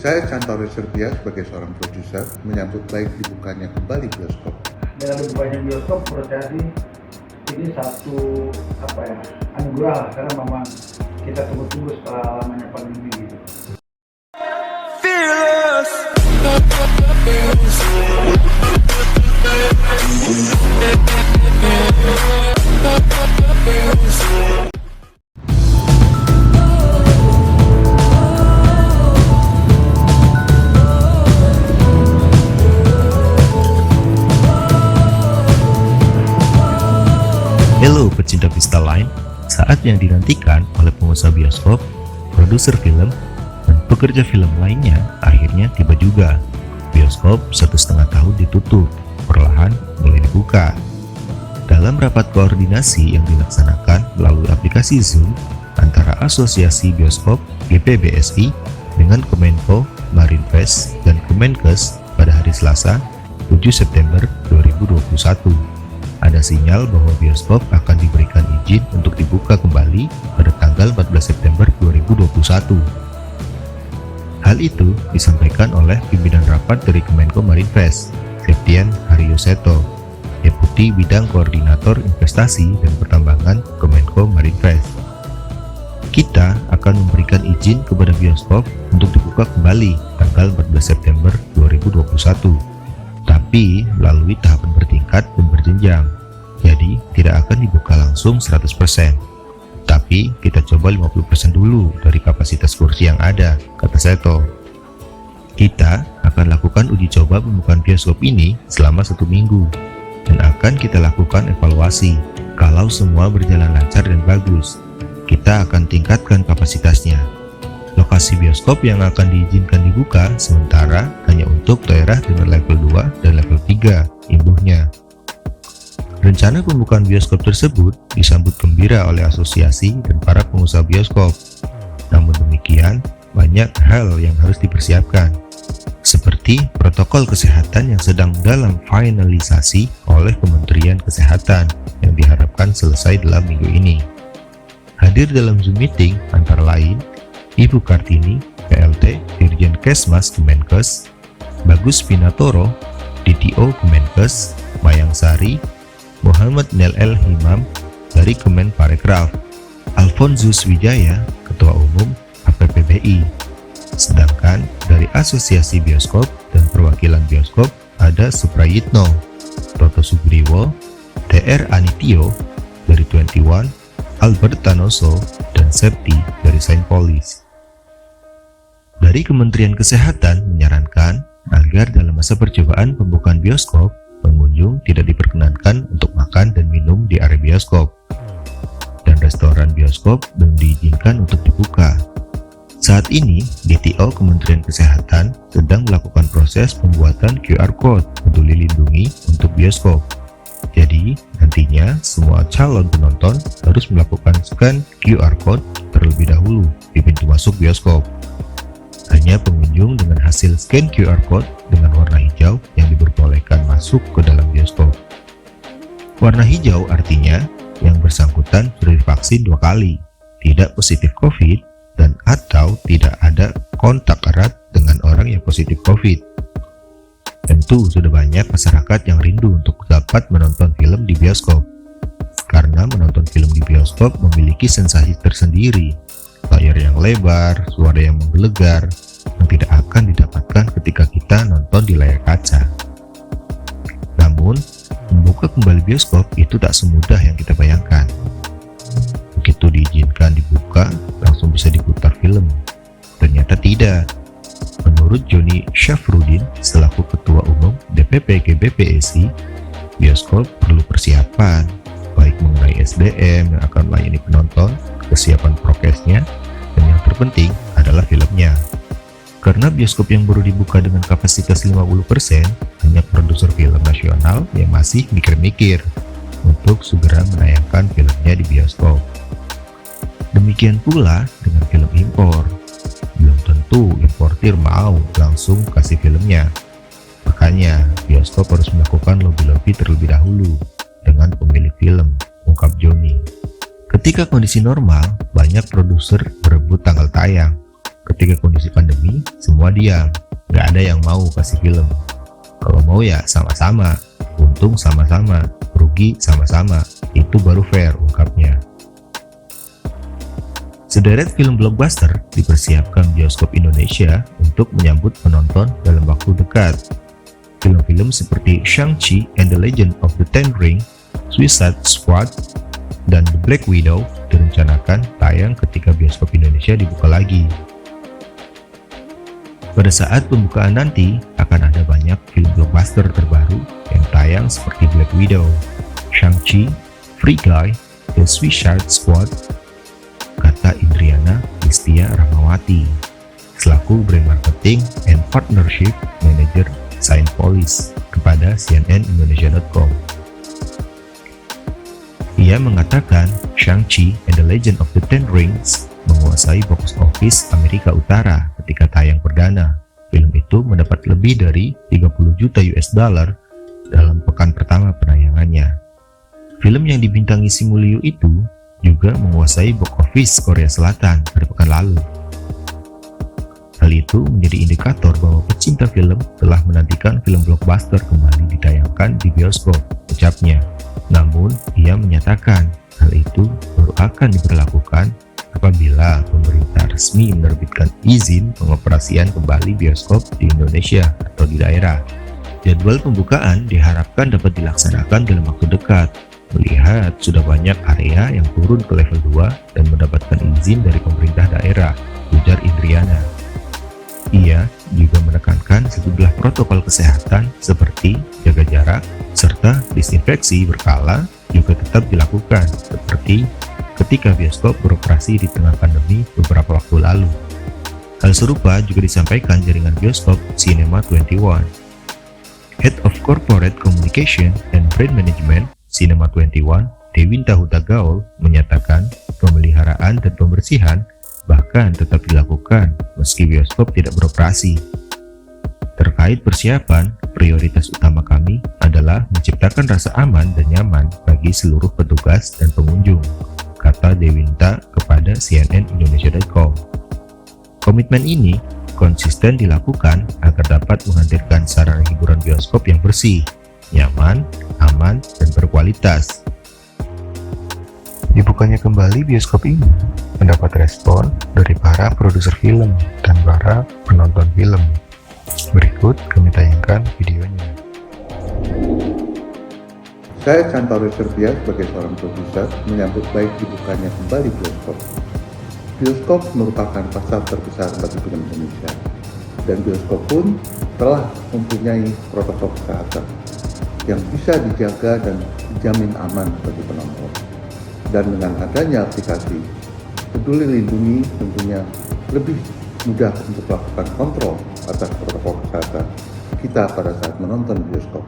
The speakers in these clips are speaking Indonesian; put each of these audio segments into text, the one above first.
Saya Cantore Serbia sebagai seorang produser menyambut baik dibukanya kembali bioskop. Dengan dibukanya bioskop, menurut saya sih ini satu anugerah karena memang kita tunggu-tunggu setelah lamanya pandemi gitu. Halo pecinta Vista Line, saat yang dinantikan oleh pengusaha bioskop, produser film, dan pekerja film lainnya akhirnya tiba juga. Bioskop 1,5 tahun ditutup, perlahan mulai dibuka. Dalam rapat koordinasi yang dilaksanakan melalui aplikasi Zoom antara Asosiasi Bioskop GPBSI dengan Kemenko Marinvest dan Kemenkes pada hari Selasa 7 September 2021. Ada sinyal bahwa bioskop akan diberikan izin untuk dibuka kembali pada tanggal 14 September 2021. Hal itu disampaikan oleh pimpinan rapat dari Kemenko Marinvest, Septian Haryoseto, Deputi Bidang Koordinator Investasi dan Pertambangan Kemenko Marinvest. Kita akan memberikan izin kepada bioskop untuk dibuka kembali tanggal 14 September 2021. Tapi melalui tahapan bertingkat dan berjenjang, jadi tidak akan dibuka langsung 100%, tapi kita coba 50% dulu dari kapasitas kursi yang ada, kata Seto. Kita akan lakukan uji coba pembukaan bioskop ini selama 1 minggu, dan akan kita lakukan evaluasi. Kalau semua berjalan lancar dan bagus, kita akan tingkatkan kapasitasnya. Lokasi bioskop yang akan diizinkan dibuka sementara hanya untuk daerah dengan level 2 dan level 3, imbuhnya. Rencana pembukaan bioskop tersebut disambut gembira oleh asosiasi dan para pengusaha bioskop. Namun demikian, banyak hal yang harus dipersiapkan, seperti protokol kesehatan yang sedang dalam finalisasi oleh Kementerian Kesehatan yang diharapkan selesai dalam minggu ini. Hadir dalam Zoom meeting antara lain Ibu Kartini, PLT, Dirjen Kesmas Kemenkes, Bagus Pinatoro, DTO Kemenkes, Mayang Sari, Muhammad Nel Himam dari Kemenparekraf, Alfonsus Wijaya, Ketua Umum APPBI. Sedangkan dari Asosiasi Bioskop dan Perwakilan Bioskop ada Suprayitno, Toto Sugriwo, TR Anitio dari 21, Albert Tanoso, dan Septi dari Sainpolis. Dari Kementerian Kesehatan menyarankan agar dalam masa percobaan pembukaan bioskop, pengunjung tidak diperkenankan untuk makan dan minum di area bioskop, dan restoran bioskop belum diizinkan untuk dibuka. Saat ini, DTO Kementerian Kesehatan sedang melakukan proses pembuatan QR Code Peduli Lindungi untuk bioskop. Jadi, nantinya semua calon penonton harus melakukan scan QR Code terlebih dahulu di pintu masuk bioskop. Hanya pengunjung dengan hasil scan QR Code dengan warna hijau yang diperbolehkan masuk ke dalam bioskop. Warna hijau artinya yang bersangkutan sudah divaksin 2 kali, tidak positif COVID, dan atau tidak ada kontak erat dengan orang yang positif COVID. Tentu sudah banyak masyarakat yang rindu untuk dapat menonton film di bioskop, karena menonton film di bioskop memiliki sensasi tersendiri, layar yang lebar, suara yang menggelegar, yang tidak akan didapatkan ketika kita nonton di layar kaca. Namun, membuka kembali bioskop itu tak semudah yang kita bayangkan. Begitu diizinkan dibuka, langsung bisa diputar film. Ternyata tidak. Menurut Joni Syafruddin selaku Ketua Umum DPP GBPSI, bioskop perlu persiapan, baik mengenai SDM yang akan melayani penonton, kesiapan prokesnya, dan yang terpenting adalah filmnya. Karena bioskop yang baru dibuka dengan kapasitas 50%, banyak produser film nasional yang masih mikir-mikir untuk segera menayangkan filmnya di bioskop. Demikian pula dengan film impor. Belum tentu importir mau langsung kasih filmnya. Makanya, bioskop harus melakukan lobby-lobby terlebih dahulu dengan pemilik film, ungkap Joni. Ketika kondisi normal, banyak produser berebut tanggal tayang. ketika kondisi pandemi, semua diam. Nggak ada yang mau kasih film. Kalau mau ya sama-sama, untung sama-sama, rugi sama-sama. Itu baru fair, ungkapnya. Sederet film blockbuster dipersiapkan bioskop Indonesia untuk menyambut penonton dalam waktu dekat. Film-film seperti Shang-Chi and the Legend of the Ten Ring, Suicide Squad, dan The Black Widow direncanakan tayang ketika bioskop Indonesia dibuka lagi. Pada saat pembukaan nanti, akan ada banyak film blockbuster terbaru yang tayang seperti Black Widow, Shang-Chi, Free Guy, The Suicide Squad, kata Indriana Listia Rahmawati, selaku Brand Marketing and Partnership Manager Scienpolis kepada CNNindonesia.com. Ia mengatakan Shang-Chi and the Legend of the Ten Rings menguasai box office Amerika Utara ketika tayang perdana. Film itu mendapat lebih dari 30 juta US dollar dalam pekan pertama penayangannya. Film yang dibintangi Simu Liu itu juga menguasai box office Korea Selatan pada pekan lalu. Hal itu menjadi indikator bahwa pecinta film telah menantikan film blockbuster kembali ditayangkan di bioskop, ucapnya. Namun, ia menyatakan hal itu baru akan diberlakukan apabila pemerintah resmi menerbitkan izin pengoperasian kembali bioskop di Indonesia atau di daerah. Jadwal pembukaan diharapkan dapat dilaksanakan dalam waktu dekat, melihat sudah banyak area yang turun ke level 2 dan mendapatkan izin dari pemerintah daerah, ujar Indriana. Ia juga menekankan sejumlah protokol kesehatan seperti jaga jarak serta disinfeksi berkala juga tetap dilakukan, seperti ketika bioskop beroperasi di tengah pandemi beberapa waktu lalu. Hal serupa juga disampaikan jaringan bioskop Cinema 21. Head of Corporate Communication and Brand Management Cinema 21, Dewinta Huta Gaul, menyatakan pemeliharaan dan pembersihan bahkan tetap dilakukan meski bioskop tidak beroperasi. Terkait persiapan, prioritas utama kami adalah menciptakan rasa aman dan nyaman bagi seluruh petugas dan pengunjung, kata Dewinta kepada CNNindonesia.com. Komitmen ini konsisten dilakukan agar dapat menghadirkan sarana hiburan bioskop yang bersih, nyaman, aman, dan berkualitas. Dibukanya kembali bioskop ini mendapat respon dari para produser film dan para penonton film. Berikut kami tayangkan videonya. Saya Cantaro Serbia sebagai seorang produser menyambut baik dibukanya kembali bioskop. Bioskop merupakan pasar terbesar bagi film Indonesia, dan bioskop pun telah mempunyai protokol kesehatan yang bisa dijaga dan dijamin aman bagi penonton. Dan dengan adanya aplikasi Peduli Lindungi tentunya lebih mudah untuk melakukan kontrol atas protokol kesehatan kita pada saat menonton bioskop.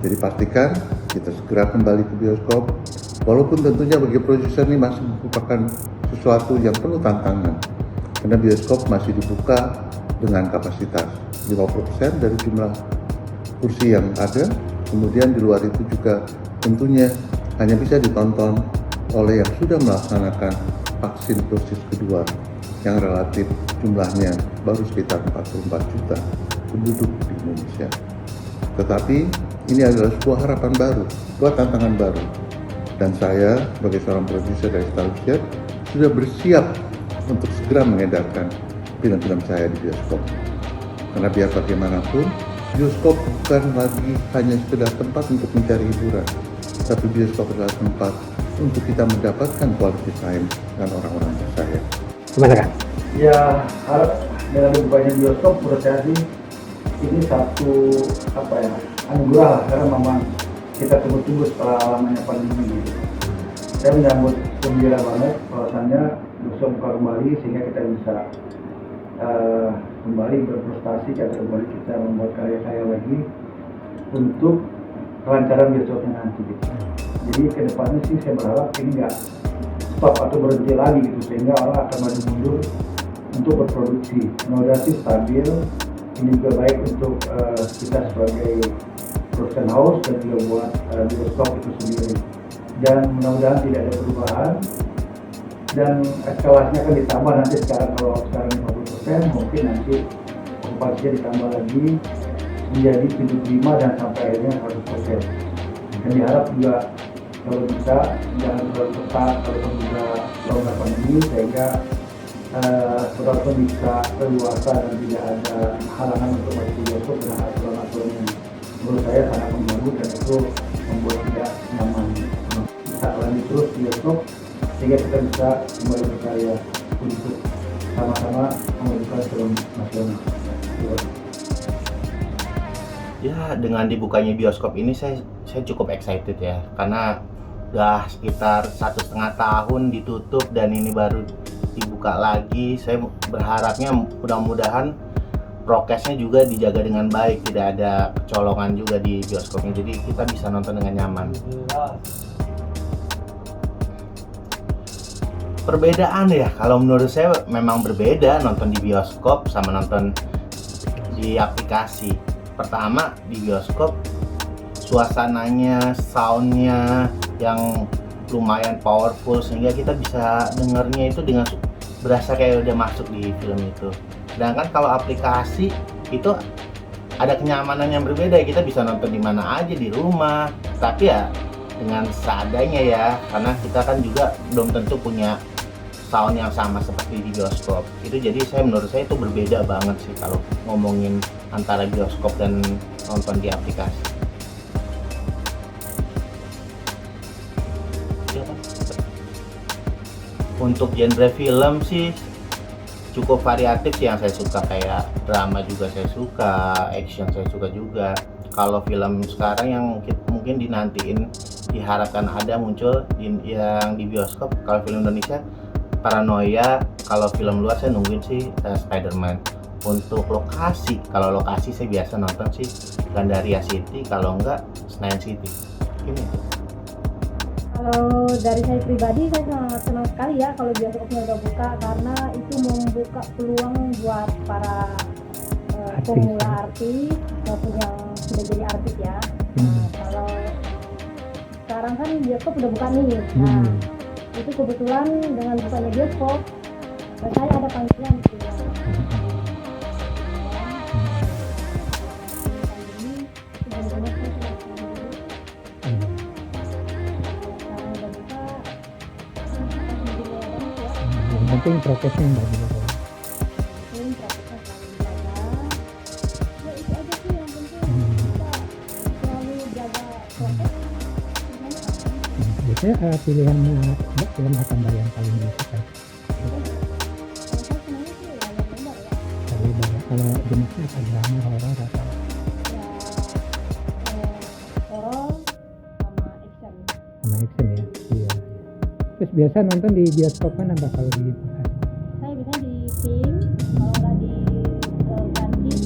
Jadi pastikan kita segera kembali ke bioskop, walaupun tentunya bagi produser ini masih merupakan sesuatu yang penuh tantangan, karena bioskop masih dibuka dengan kapasitas 50% dari jumlah kursi yang ada. Kemudian di luar itu juga tentunya hanya bisa ditonton oleh yang sudah melaksanakan vaksin dosis kedua yang relatif jumlahnya baru sekitar 44 juta penduduk di Indonesia. Tetapi ini adalah sebuah harapan baru, sebuah tantangan baru. Dan saya sebagai seorang produser dari Starship sudah bersiap untuk segera mengedarkan film-film saya di bioskop. Karena biar bagaimanapun, bioskop bukan lagi hanya sekedar tempat untuk mencari hiburan, tapi bioskop adalah tempat untuk kita mendapatkan quality time dengan orang-orang tersayang. Gimana kan? Ya, dengan dibukanya bioskop menurut saya sih ini satu anugerah, karena memang kita tunggu-tunggu setelah lamanya pandemi gitu. Saya menyambut gembira banget bahwasannya bioskop buka kembali sehingga kita bisa kembali berprestasi, kembali kita membuat karya-karya lagi untuk kelancaran bioskopnya nanti gitu. Jadi kedepannya sih saya berharap ini nggak stop atau berhenti lagi gitu, sehingga orang akan maju mundur untuk berproduksi. Mudah-mudahan sih stabil. Ini juga baik untuk kita sebagai production house dan juga buat bioskop itu sendiri. Dan mudah-mudahan tidak ada perubahan dan eskalasinya akan ditambah nanti. Sekarang kalau sekarang 50% 50%, mungkin nanti okupasinya ditambah lagi menjadi 75 dan sampai akhirnya 100%. Dan diharap juga kalau bisa jangan terlalu ketat kalau juga longgar pandemi, sehingga penonton bisa leluasa dan tidak ada halangan untuk masuk ke bioskop dengan aturan-aturan yang menurut saya sangat mengganggu dan itu membuat tidak nyaman. Bisa lanjut terus bioskop sehingga kita bisa kembali berkarya untuk sama-sama memajukan film nasional. Ya, dengan dibukanya bioskop ini saya cukup excited ya, karena udah sekitar 1,5 tahun ditutup dan ini baru dibuka lagi. Saya berharapnya mudah-mudahan prokesnya juga dijaga dengan baik, tidak ada kecolongan juga di bioskopnya, jadi kita bisa nonton dengan nyaman. Perbedaan ya, kalau menurut saya memang berbeda nonton di bioskop sama nonton di aplikasi. Pertama, di bioskop suasananya, soundnya yang lumayan powerful sehingga kita bisa dengernya itu dengan berasa kayak udah masuk di film itu. Sedangkan kalau aplikasi itu ada kenyamanan yang berbeda, kita bisa nonton di mana aja di rumah, tapi ya dengan seadanya ya, karena kita kan juga belum tentu punya sound yang sama seperti di bioskop. Itu jadi menurut saya itu berbeda banget sih kalau ngomongin antara bioskop dan nonton di aplikasi. Untuk genre film sih cukup variatif sih, yang saya suka kayak drama juga saya suka, action saya suka juga. Kalau film sekarang yang mungkin dinantiin, diharapkan ada muncul yang di bioskop, kalau film Indonesia Paranoia, kalau film luar saya nungguin sih Spider-Man. Untuk lokasi, kalau lokasi saya biasa nonton sih Gandaria City, kalau enggak Senayan City. Ini. Kalau dari saya pribadi, saya sangat senang sekali ya kalau bioskopnya udah buka, karena itu membuka peluang buat para pemula artis maupun yang sudah jadi artis ya. Nah, kalau sekarang kan bioskop udah buka nih. Nah, itu kebetulan dengan bukanya bioskop, saya ada panggilan gitu ya. Yang penting prokesnya nggak dijaga. Ya itu aja sih yang penting, kita selalu jaga prokes. Biasanya pilihan Mbak film apa Mbak yang paling disukai? Lebar ya. Kalau jenisnya apa, drama, horor atau? Ya, horor sama action. Sama action ya. Iya. Terus biasa nonton di bioskop mana Mbak kalau di Bekasi? Saya biasanya di Pink, kalau nggak di Gandhi,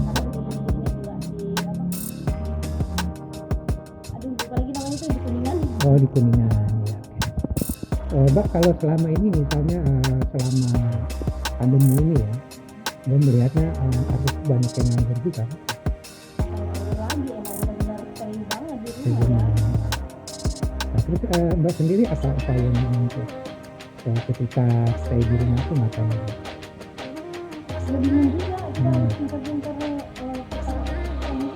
atau di ini juga di apa? Aduh, lupa lagi namanya itu, di Kuningan. Oh, di Kuningan ya. Oke. Mbak, kalau selama ini misalnya selama pandemi ini ya, Mbak melihatnya artis banyak yang nganggur juga. Lagi emang benar-benar stay banget di Iya, rumah ya. Nah, terus Mbak sendiri apa yang untuk ketika stay di rumah itu ngapain? Lebih bingung juga, kita harus pintar-pintar kita lama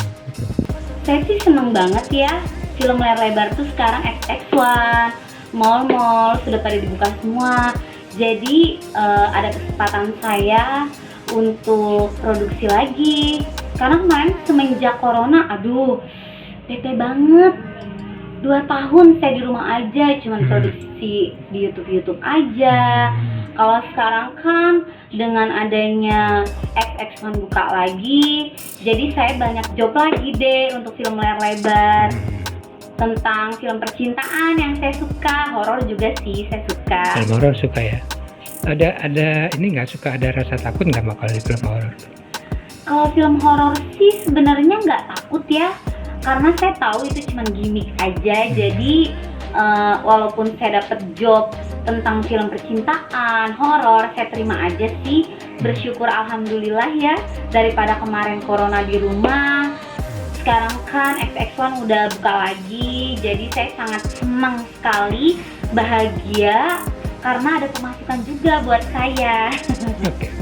banget ya. Saya sih seneng banget ya, film layar lebar tuh sekarang XX1, mall-mall sudah pada dibuka semua. Jadi ada kesempatan saya untuk produksi lagi. Karena kemarin semenjak corona, aduh, bete banget. 2 tahun saya di rumah aja, cuman produksi di YouTube aja. Kalau sekarang kan dengan adanya XX1 buka lagi, jadi saya banyak job lagi deh untuk film layar lebar. Tentang film percintaan yang saya suka, horor juga sih saya suka. Film horor suka ya? Ada ini nggak suka, ada rasa takut nggak Mbak kalau di film horor? Kalau film horor sih sebenarnya nggak takut ya, karena saya tahu itu cuma gimmick aja. Jadi walaupun saya dapat job tentang film percintaan, horor, saya terima aja sih. Bersyukur alhamdulillah ya, daripada kemarin corona di rumah, sekarang kan XX1 udah buka lagi, jadi saya sangat senang sekali, bahagia karena ada pemasukan juga buat saya. Oke.